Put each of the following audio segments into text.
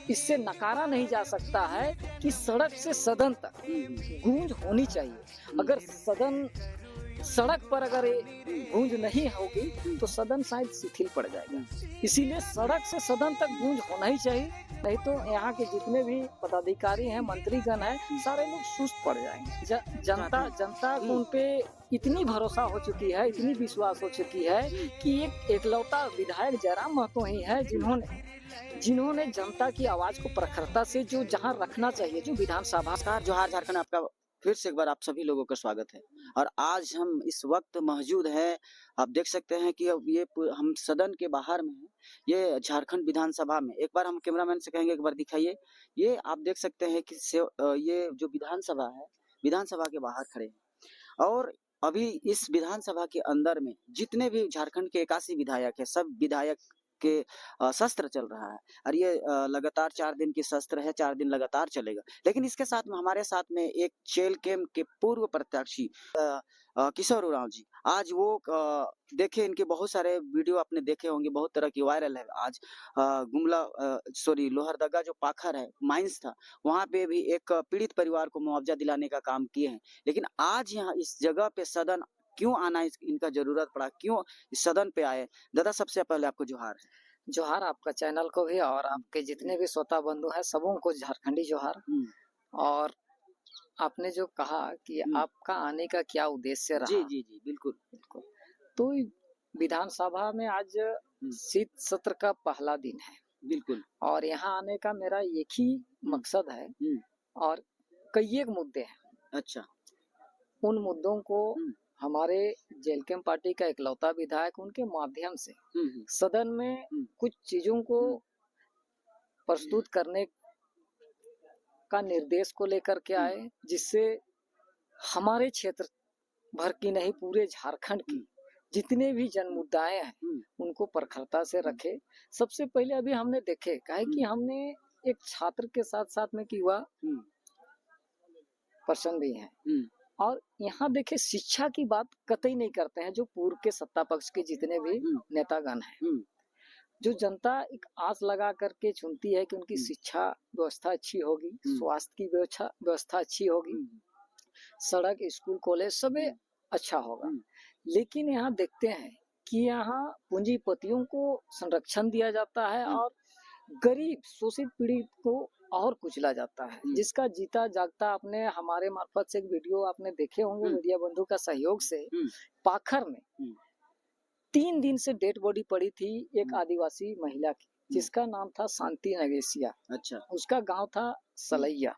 इससे नकारा नहीं जा सकता है कि सड़क से सदन तक गूंज होनी चाहिए। अगर सदन सड़क पर अगर गूंज नहीं होगी तो सदन शायद शिथिल पड़ जाएगा। इसीलिए सड़क से सदन तक गूंज होना ही चाहिए, नहीं तो यहाँ के जितने भी पदाधिकारी हैं, मंत्रीगण हैं, सारे लोग सुस्त पड़ जाएंगे। जनता को उन पे इतनी भरोसा हो चुकी है, इतनी विश्वास हो चुकी है कि एक एकलौता विधायक जयराम महतो ही है जिन्होंने जनता की आवाज को प्रखरता से जो जहां रखना चाहिए, जो विधानसभा। जोहार झारखंड, आपका फिर से एक बार आप सभी लोगों का स्वागत है। और आज हम इस वक्त मौजूद है, आप देख सकते हैं कि अब ये हम सदन के बाहर में हैं, ये झारखंड विधानसभा में। एक बार हम कैमरामैन से कहेंगे एक बार दिखाइए। ये आप देख सकते हैं कि ये जो विधानसभा है, विधानसभा के बाहर खड़े हैं। और अभी इस विधानसभा के अंदर में जितने भी झारखंड के 81 विधायक है, सब विधायक के सत्र चल रहा है। और ये लगातार 4 दिन की सत्र है, 4 दिन लगातार चलेगा। लेकिन इसके साथ में हमारे साथ में एक जेल कैंप के पूर्व प्रत्याशी किशोर उरांव जी, आज वो देखे, इनके बहुत सारे वीडियो आपने देखे होंगे, बहुत तरह की वायरल है। आज लोहरदगा जो पाखर है, माइंस था, वहां पे भी एक पीड़ित परिवार को मुआवजा दिलाने का काम किए हैं। लेकिन आज यहाँ इस जगह पे सदन क्यों आना इनका जरूरत पड़ा, क्यों इस सदन पे आए? दादा, सबसे पहले आपको जोहार है। जोहार आपका चैनल को भी, और आपके जितने भी श्रोता बंधु हैं सबों को झारखंडी जोहार। और आपने जो कहा कि आपका आने का क्या उद्देश्य रहा। जी जी जी, बिल्कुल बिल्कुल। तो विधानसभा में आज शीत सत्र का पहला दिन है। बिल्कुल। और यहाँ आने का मेरा एक ही मकसद है, और कई एक मुद्दे हैं। अच्छा। उन मुद्दों को हमारे जेल कैंप पार्टी का इकलौता विधायक उनके माध्यम से सदन में कुछ चीजों को प्रस्तुत करने का निर्देश को लेकर के आए, जिससे हमारे क्षेत्र भर की नहीं, पूरे झारखंड की जितने भी जन मुद्दाएं हैं उनको प्रखरता से रखे। सबसे पहले अभी हमने देखे, काहे कि हमने एक छात्र के साथ साथ में की हुआ पर्सन भी हैं, और यहाँ देखे शिक्षा की बात कतई नहीं करते हैं। जो पूर्व के सत्ता पक्ष के जितने भी नेतागण हैं, जो जनता एक आस लगा करके चुनती है कि उनकी शिक्षा व्यवस्था अच्छी होगी, स्वास्थ्य की व्यवस्था अच्छी होगी, सड़क, स्कूल, कॉलेज सब अच्छा होगा। लेकिन यहाँ देखते हैं कि यहाँ पूंजीपतियों को संरक्षण दिया जाता है और गरीब शोषित पीड़ित को और कुचला जाता है, जिसका जीता जागता आपने हमारे मार्फत से एक वीडियो आपने देखे होंगे मीडिया बंधु का सहयोग से। पाखर में 3 दिन से डेड बॉडी पड़ी थी एक आदिवासी महिला की, जिसका नाम था शांति नगेशिया। अच्छा। उसका गांव था सलैया।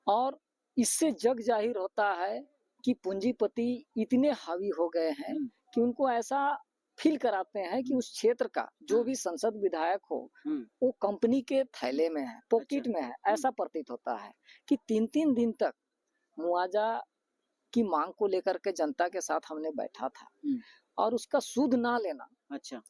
और इससे जग जाहिर होता है कि पूंजीपति इतने हावी हो गए हैं कि उनको ऐसा फील कराते हैं कि उस क्षेत्र का जो भी संसद विधायक हो वो कंपनी के थैले में है, पॉकेट में है। ऐसा प्रतीत होता है कि 3-3 दिन तक मुआवजा की मांग को लेकर के जनता के साथ हमने बैठा था, और उसका सूद ना लेना, अच्छा,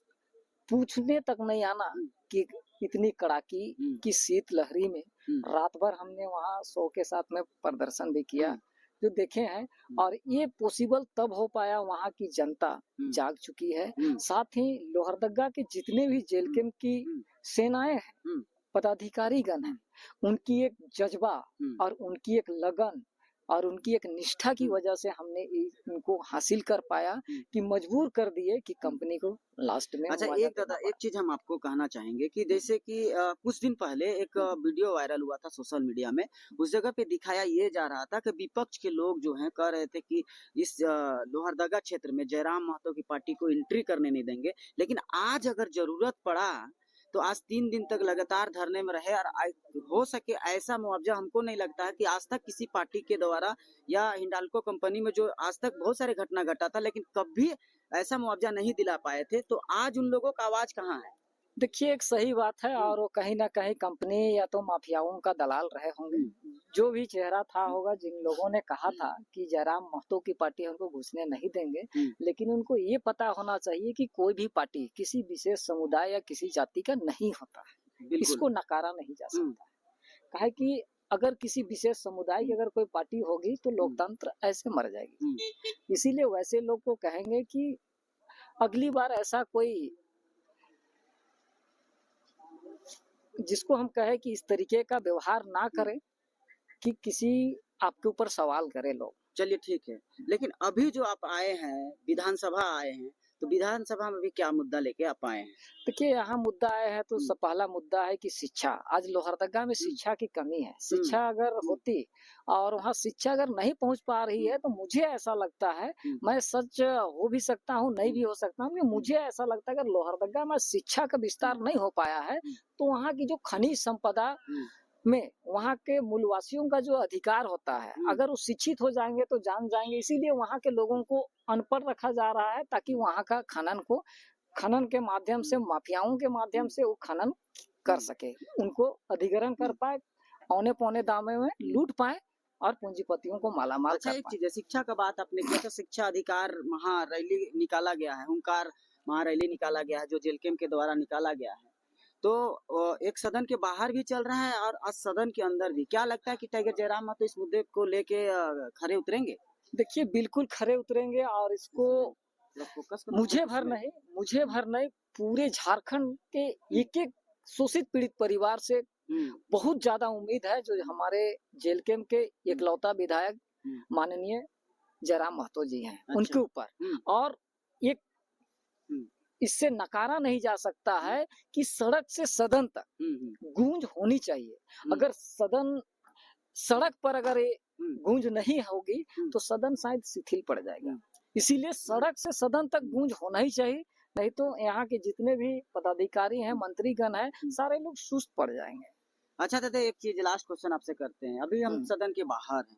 पूछने तक नहीं आना कि इतनी कड़ाकी की शीत लहरी में रात भर हमने वहाँ 100 के साथ में प्रदर्शन भी किया, जो देखे हैं। और ये पॉसिबल तब हो पाया, वहाँ की जनता जाग चुकी है। साथ ही लोहरदगा के जितने भी जेल कैंप की सेनाएं हैं, पदाधिकारी गण हैं, उनकी एक जज्बा और उनकी एक लगन और उनकी एक निष्ठा की वजह से हमने इनको हासिल कर पाया कि मजबूर कर दिए कि कंपनी को लास्ट में। अच्छा, एक चीज हम आपको कहना चाहेंगे कि जैसे कि कुछ दिन पहले एक वीडियो वायरल हुआ था सोशल मीडिया में। उस जगह पे दिखाया ये जा रहा था कि विपक्ष के लोग जो हैं कह रहे थे कि इस लोहरदगा क्षेत्र में जयराम महतो की पार्टी को एंट्री करने नहीं देंगे। लेकिन आज अगर जरूरत पड़ा तो आज 3 दिन तक लगातार धरने में रहे, और हो सके ऐसा मुआवजा हमको नहीं लगता है कि आज तक किसी पार्टी के द्वारा या हिंडाल्को कंपनी में, जो आज तक बहुत सारे घटना घटा था लेकिन कभी ऐसा मुआवजा नहीं दिला पाए थे। तो आज उन लोगों का आवाज कहाँ है? देखिए, एक सही बात है, और वो कहीं ना कहीं कंपनी या तो माफियाओं का दलाल रहे होंगे। जो भी चेहरा था होगा, जिन लोगों ने कहा था कि जयराम महतो की पार्टी हमको घुसने नहीं देंगे, लेकिन उनको ये पता होना चाहिए कि कोई भी पार्टी किसी विशेष समुदाय या किसी जाति का नहीं होता है, इसको नकारा नहीं जा सकता। कहे कि अगर किसी विशेष समुदाय की अगर कोई पार्टी होगी तो लोकतंत्र ऐसे मर जाएगी। इसीलिए वैसे लोग को कहेंगे कि अगली बार ऐसा कोई जिसको हम कहें कि इस तरीके का व्यवहार ना करें कि किसी आपके ऊपर सवाल करे लोग। चलिए ठीक है, लेकिन अभी जो आप आए हैं, विधानसभा आए हैं, तो विधानसभा में भी क्या मुद्दा लेके आप आए हैं? देखिए यहाँ मुद्दा आया है तो सब पहला मुद्दा है कि शिक्षा। आज लोहरदगा में शिक्षा की कमी है। शिक्षा अगर होती और वहाँ शिक्षा अगर नहीं पहुँच पा रही है तो मुझे ऐसा लगता है, मैं सच हो भी सकता हूँ, नहीं भी हो सकता हूँ, मुझे ऐसा लगता है अगर लोहरदगा में शिक्षा का विस्तार नहीं हो पाया है तो वहाँ की जो खनिज संपदा में वहाँ के मूलवासियों का जो अधिकार होता है, अगर वो शिक्षित हो जाएंगे तो जान जाएंगे। इसीलिए वहाँ के लोगों को अनपढ़ रखा जा रहा है ताकि वहाँ का खनन के माध्यम से, माफियाओं के माध्यम से वो खनन कर सके, उनको अधिग्रहण कर पाए, औने पौने दामों में लूट पाए और पूंजीपतियों को मालामाल अच्छा, कर एक पाए। चीज है, शिक्षा का बात आपने किया तो शिक्षा अधिकार महारैली निकाला गया है, हुंकार महारैली निकाला गया है जो जेलकेम के द्वारा निकाला गया है, तो एक सदन के बाहर भी चल रहा है और सदन के अंदर भी। क्या लगता है कि टाइगर जयराम महतो इस मुद्दे को लेके खरे उतरेंगे? देखिए बिल्कुल खरे उतरेंगे और इसको फोकस मुझे भर नहीं पूरे झारखंड के एक-एक शोषित पीड़ित परिवार से बहुत ज्यादा उम्मीद है जो हमारे जेल कैंप के इकलौता विधायक माननीय जयराम महतो जी हैं, अच्छा। उनके ऊपर। और एक इससे नकारा नहीं जा सकता है कि सड़क से सदन तक गूंज होनी चाहिए। अगर सड़क पर अगर ये गूंज नहीं होगी तो सदन शायद शिथिल पड़ जाएगा। इसीलिए सड़क से सदन तक गूंज होना ही चाहिए, नहीं तो यहाँ के जितने भी पदाधिकारी हैं, मंत्रीगण हैं, सारे लोग सुस्त पड़ जाएंगे। अच्छा दादा, एक चीज लास्ट क्वेश्चन आपसे करते हैं। अभी हम सदन के बाहर हैं,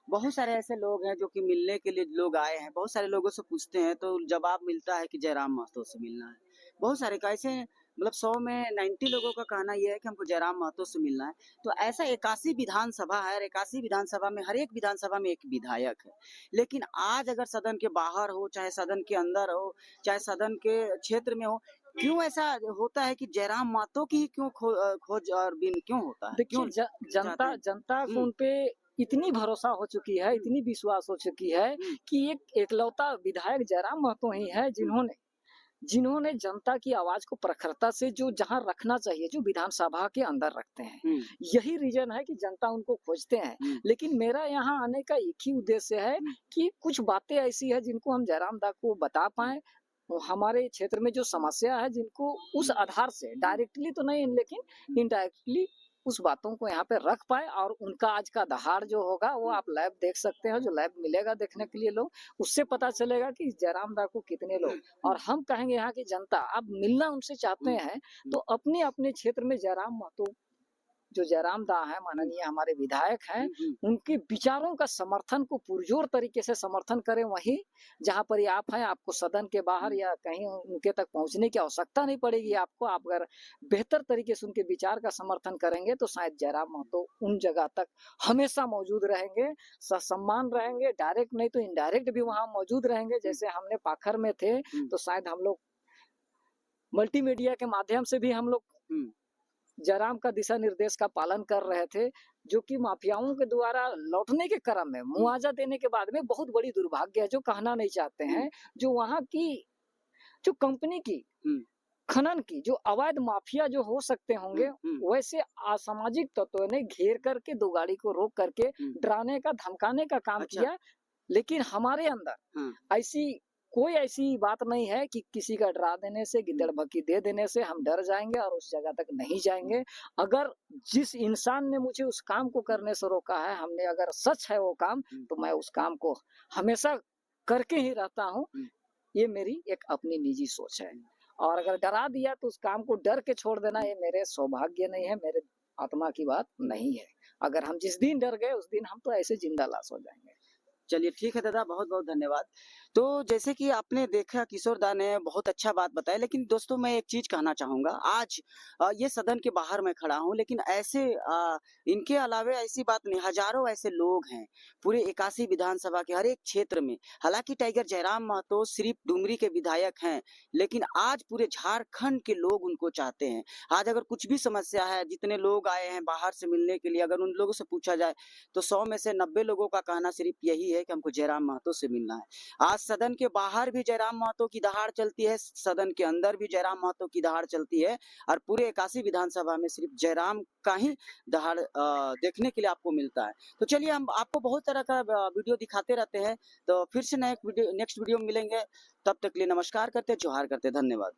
बहुत सारे ऐसे लोग हैं जो कि मिलने के लिए लोग आए हैं, बहुत सारे लोगों से पूछते हैं तो जवाब मिलता है कि जयराम महतो से मिलना है। बहुत सारे कैसे मतलब 100 में 90 लोगों का कहना यह है कि हमको जयराम महतो से मिलना है। तो ऐसा 81 विधानसभा है और 81 विधानसभा में हर एक विधानसभा में एक विधायक है, लेकिन आज अगर सदन के बाहर हो, चाहे सदन के अंदर हो, चाहे सदन के क्षेत्र में हो, क्यों ऐसा होता है कि जयराम महतो की ही क्यों खोज और बिन क्यों होता है? देखिए जनता को उन पे इतनी भरोसा हो चुकी है, इतनी विश्वास हो चुकी है कि एक एकलौता विधायक जयराम महतो ही है जिन्होंने जनता की आवाज को प्रखरता से जो जहां रखना चाहिए, जो विधानसभा के अंदर रखते हैं। यही रीजन है कि जनता उनको खोजते हैं। लेकिन मेरा यहाँ आने का एक ही उद्देश्य है कि कुछ बातें ऐसी है जिनको हम जयराम दा को बता पाए, हमारे क्षेत्र में जो समस्या है जिनको उस आधार से डायरेक्टली तो नहीं लेकिन इनडायरेक्टली उस बातों को यहाँ पे रख पाए। और उनका आज का दहाड़ जो होगा वो आप लाइव देख सकते हैं, जो लाइव मिलेगा देखने के लिए लोग, उससे पता चलेगा कि जयराम दा को कितने लोग। और हम कहेंगे यहाँ की जनता आप मिलना उनसे चाहते हैं तो अपने अपने क्षेत्र में जयराम महतो जो जयराम दा है माननीय हमारे विधायक हैं, उनके विचारों का समर्थन को पुरजोर तरीके से समर्थन करें। वहीं जहां पर आप हैं, आपको सदन के बाहर या कहीं उनके तक पहुंचने की आवश्यकता नहीं पड़ेगी आपको। आप अगर बेहतर तरीके से उनके विचार का समर्थन करेंगे तो शायद जयराम महतो उन जगह तक हमेशा मौजूद रहेंगे, ससम्मान रहेंगे, डायरेक्ट नहीं तो इनडायरेक्ट भी वहां मौजूद रहेंगे। जैसे हमने पाखर में थे तो शायद हम लोग मल्टीमीडिया के माध्यम से भी हम लोग जयराम का दिशा निर्देश का पालन कर रहे थे, जो कि माफियाओं के द्वारा लौटने के क्रम में मुआवजा देने के बाद में बहुत बड़ी दुर्भाग्य है, जो कहना नहीं चाहते हैं, जो वहां की जो कंपनी की खनन की जो अवैध माफिया जो हो सकते होंगे, वैसे असामाजिक तत्वों ने घेर करके दो गाड़ी को रोक करके डराने का धमकाने का काम किया। लेकिन हमारे अंदर कोई ऐसी बात नहीं है कि किसी का डरा देने से, गिद्दड़ भक्की दे देने से हम डर जाएंगे और उस जगह तक नहीं जाएंगे। अगर जिस इंसान ने मुझे उस काम को करने से रोका है, हमने अगर सच है वो काम, तो मैं उस काम को हमेशा करके ही रहता हूँ। ये मेरी एक अपनी निजी सोच है। और अगर डरा दिया तो उस काम को डर के छोड़ देना ये मेरे सौभाग्य नहीं है, मेरे आत्मा की बात नहीं है। अगर हम जिस दिन डर गए उस दिन हम तो ऐसे जिंदा लाश हो जाएंगे। चलिए ठीक है दादा, बहुत बहुत धन्यवाद। तो जैसे कि आपने देखा किशोर दा ने बहुत अच्छा बात बताया, लेकिन दोस्तों मैं एक चीज कहना चाहूंगा। आज ये सदन के बाहर मैं खड़ा हूं, लेकिन ऐसे इनके अलावे ऐसी बात नहीं, हजारों ऐसे लोग हैं पूरे 81 विधानसभा के हर एक क्षेत्र में। हालांकि टाइगर जयराम महतो सिर्फ डुमरी के विधायक हैं, लेकिन आज पूरे झारखंड के लोग उनको चाहते हैं। आज अगर कुछ भी समस्या है, जितने लोग आए हैं बाहर से मिलने के लिए, अगर उन लोगों से पूछा जाए तो 100 में से 90 लोगों का कहना सिर्फ यही है है कि हमको जयराम महतो से मिलना है। आज सदन के बाहर भी जयराम महतो की दहाड़ चलती है, सदन के अंदर भी जयराम महतो की दहाड़ चलती है और पूरे 81 विधानसभा में सिर्फ जयराम का ही दहाड़ देखने के लिए आपको मिलता है। तो चलिए हम आपको बहुत तरह का वीडियो दिखाते रहते हैं, तो फिर से नेक्स्ट वीडियो में मिलेंगे। तब तक के लिए नमस्कार करते, जोहार करते, धन्यवाद।